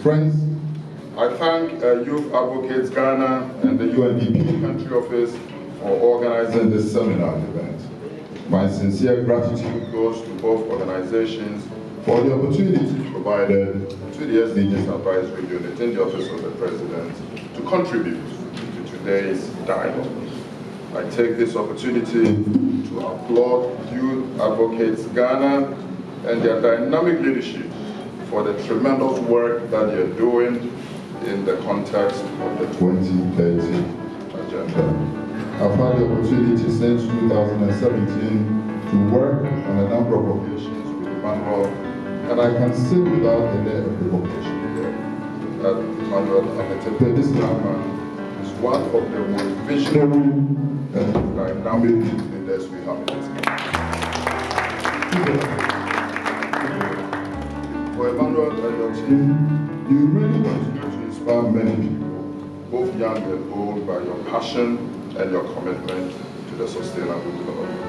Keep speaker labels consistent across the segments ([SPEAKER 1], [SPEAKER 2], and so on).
[SPEAKER 1] Friends, I thank Youth Advocates Ghana and the UNDP Country Office for organizing this seminar event. My sincere gratitude goes to both organizations for the opportunity provided to the SDGs Advisory Unit in the Office of the President to contribute to today's dialogue. I take this opportunity to applaud Youth Advocates Ghana and their dynamic leadership for the tremendous work that you're doing in the context of the 2030 agenda. I've had the opportunity since 2017 to work on a number of occasions with Emmanuel, and I can say without any equivocation here that Emmanuel Ametepe, this young man, is one of the most visionary and dynamic leaders we have in this country. For Emmanuel and your team, you really continue to inspire many people, both young and old, by your passion and your commitment to the sustainable development.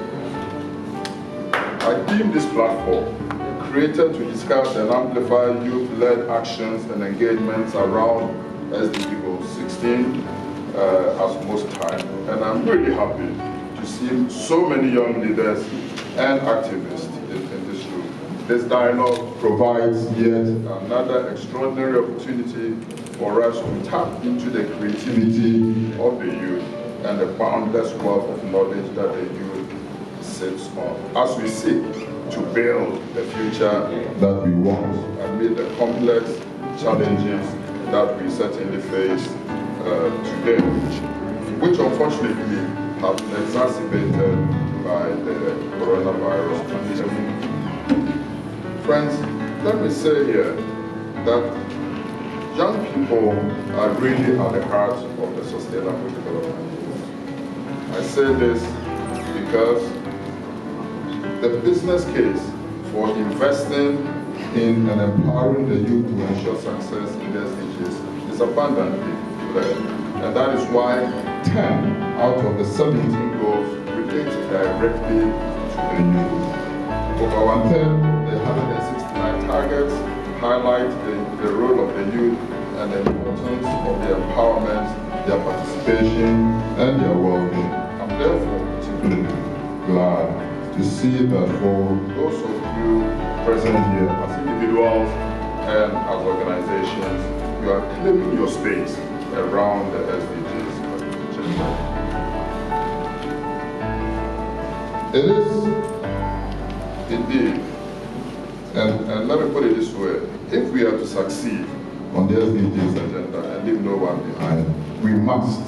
[SPEAKER 1] I deem this platform created to discuss and amplify youth-led actions and engagements around SDG Goal 16 as most time. And I'm really happy to see so many young leaders and activists in this room. This dialogue provides yet another extraordinary opportunity for us to tap into the creativity of the youth and the boundless wealth of knowledge that the youth sits on, as we seek to build the future that we want amid the complex challenges that we certainly face today, which unfortunately have been exacerbated by the coronavirus pandemic. Friends, let me say here that young people are really at the heart of the sustainable development. I say this because the business case for investing in and empowering the youth to ensure success in the SDGs is abundantly clear. And that is why 10 out of the 17 goals relate directly to the youth. Over one-third of the 169 targets highlight the role of the youth and the importance of their empowerment, their participation, and their well-being. I'm therefore particularly glad to see that for those of you present here as individuals and as organizations, you are claiming your space around the SDGs agenda. It is indeed, and let me put it this way, if we are to succeed on the SDGs agenda and leave no one behind, we must,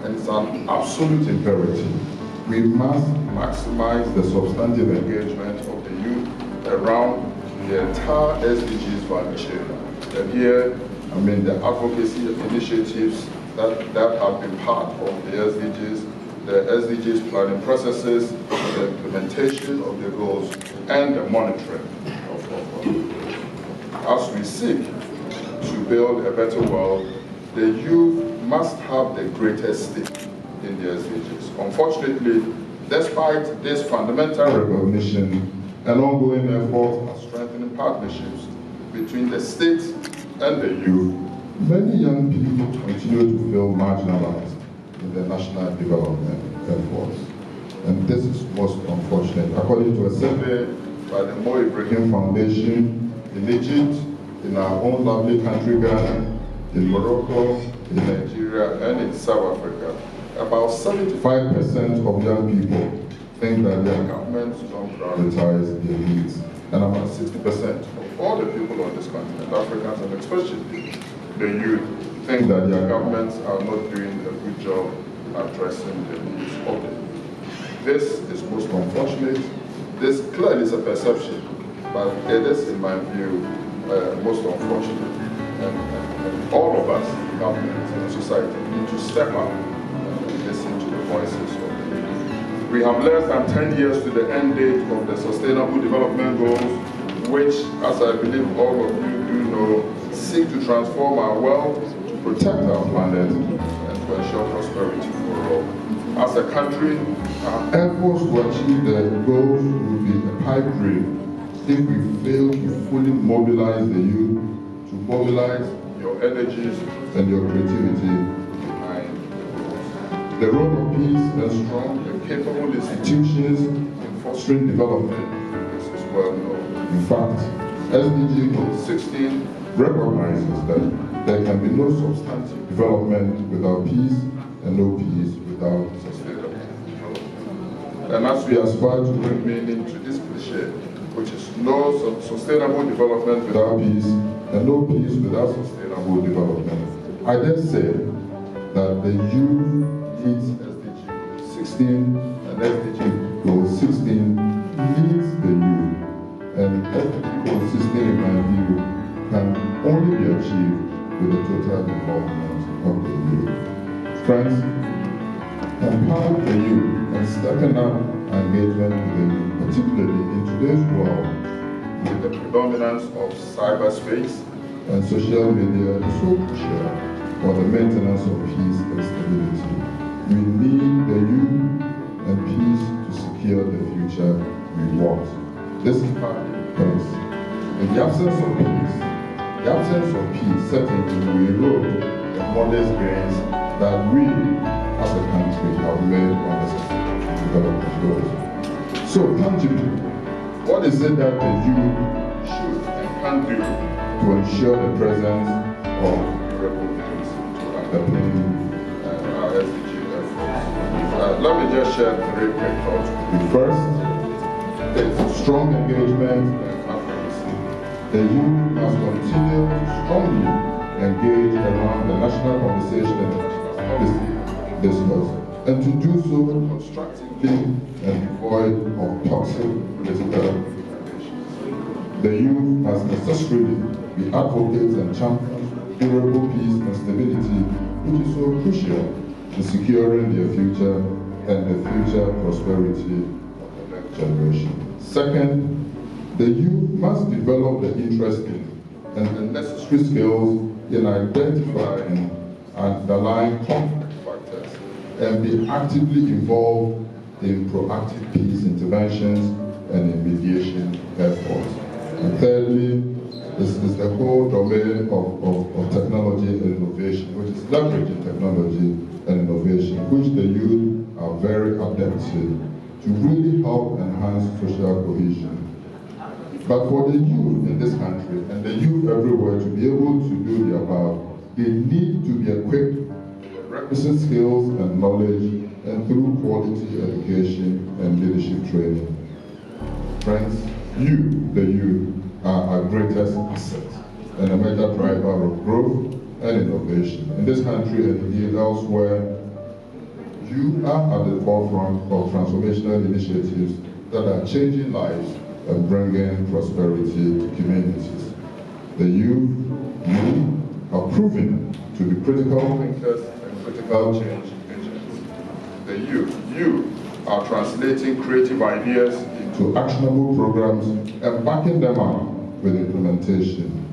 [SPEAKER 1] and it's an absolute imperative, we must maximize the substantive engagement of the youth around the entire SDGs value chain. And here, I mean the advocacy initiatives that have been part of the SDGs, the SDGs planning processes, the implementation of the goals, and the monitoring of them. As we seek to build a better world, the youth must have the greatest stake in the SDGs. Unfortunately, despite this fundamental recognition, an ongoing effort at strengthening partnerships between the state and the youth, many young people continue to feel marginalized in the national development efforts. And this is most unfortunate. According to a survey by the Mo Ibrahim Foundation in Egypt, in our own lovely country, Ghana, in Morocco, in Nigeria, and in South Africa, about 75% of young people think that their governments don't prioritize their needs. And about 60% of all the people on this continent, Africans and especially the youth, think that their governments are not doing a good job addressing the needs of the youth. This is most unfortunate. This clearly is a perception, but it is, in my view, most unfortunate. And all of us, governments and society, need to step up and listen to the voices of the youth. We have less than 10 years to the end date of the Sustainable Development Goals, which, as I believe all of you do know, seek to transform our world, to protect our planet, and to ensure prosperity for all. As a country, our efforts to achieve the goals will be a pipe dream if we fail to fully mobilize the youth to mobilize your energies and your creativity behind the cause. The role of peace and strong and capable institutions in fostering development is well known. In fact, SDG Goal 16 recognizes that there can be no substantive development without peace and no peace without sustainable development. And as we aspire to bring meaning to this cliche, which is no sustainable development without peace and no peace without sustainable development, I dare say that the youth needs SDG Goal 16 and SDG Goal 16 needs the youth. And SDG Goal 16, in my view, can only be achieved with the total involvement of the youth. Friends, empowering the youth and stepping up engagement with the youth, particularly in today's world, with the predominance of cyberspace and social media, is so crucial for the maintenance of peace and stability. We need the youth and peace to secure the future we want. This is part because in the absence of peace, certainly we erode the modest gains that we as a country have made on the sustainable development goals. So tangibly, what is it that the youth should and can do to ensure the presence of durable peace to underpin our SDG efforts? Let me just share 3 quick thoughts with you. First, it's strong engagement and advocacy. The youth must continue to strongly engage around the national conversation and national policy discourse, and to do so constructively and devoid of toxic political relations. The youth must necessarily be advocates and champions of durable peace and stability, which is so crucial to securing their future and the future prosperity of the next generation. Second, the youth must develop the interest in and the necessary skills in identifying underlying conflict factors and be actively involved in proactive peace interventions and in mediation efforts. And thirdly, this is the whole domain of technology and innovation, which is leveraging technology and innovation, which the youth are very adept to really help enhance social cohesion. But for the youth in this country and the youth everywhere to be able to do the above, they need to be equipped with the requisite skills and knowledge and through quality education and leadership training. Friends, you, the youth, are our greatest asset and a major driver of growth and innovation. In this country and indeed elsewhere, you are at the forefront of transformational initiatives that are changing lives and bringing prosperity to communities. The youth, you, are proven to be critical thinkers and critical change agents. The youth, you, are translating creative ideas into actionable programs and backing them up with implementation.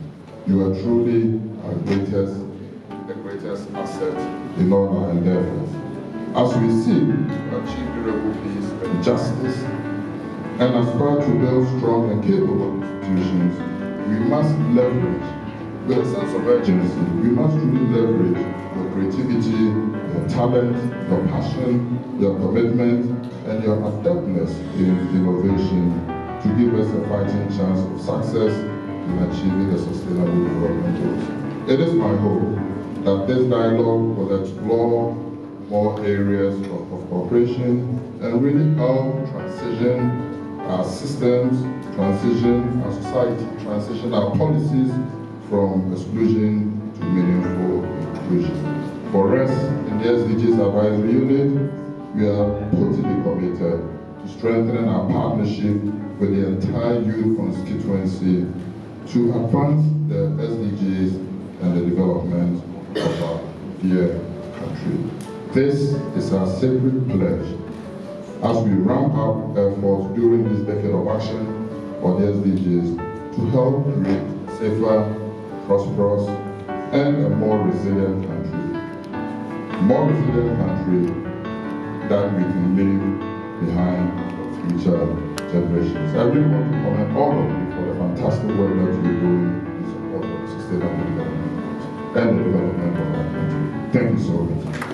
[SPEAKER 1] You are truly our the greatest asset in all our endeavors. As we seek to achieve durable peace and justice, and aspire to build strong and capable institutions, we must leverage, with a sense of urgency, we must really leverage your creativity, your talent, your passion, your commitment, and your adeptness in innovation to give us a fighting chance of success in achieving the sustainable development goals. It is my hope that this dialogue will explore more areas of cooperation and really help transition our systems, transition our society, transition our policies from exclusion to meaningful inclusion. For us in the SDGs Advisory Unit, we are totally committed to strengthening our partnership with the entire youth constituency to advance the SDGs and the development of our dear country. This is our sacred pledge as we ramp up efforts during this decade of action for the SDGs to help create a safer, prosperous, and a more resilient country. More resilient country that we can leave behind for future generations. I really want to commend all of you for the fantastic work that you're doing in support of the society. sustainable development and the development of our country. Thank you so much.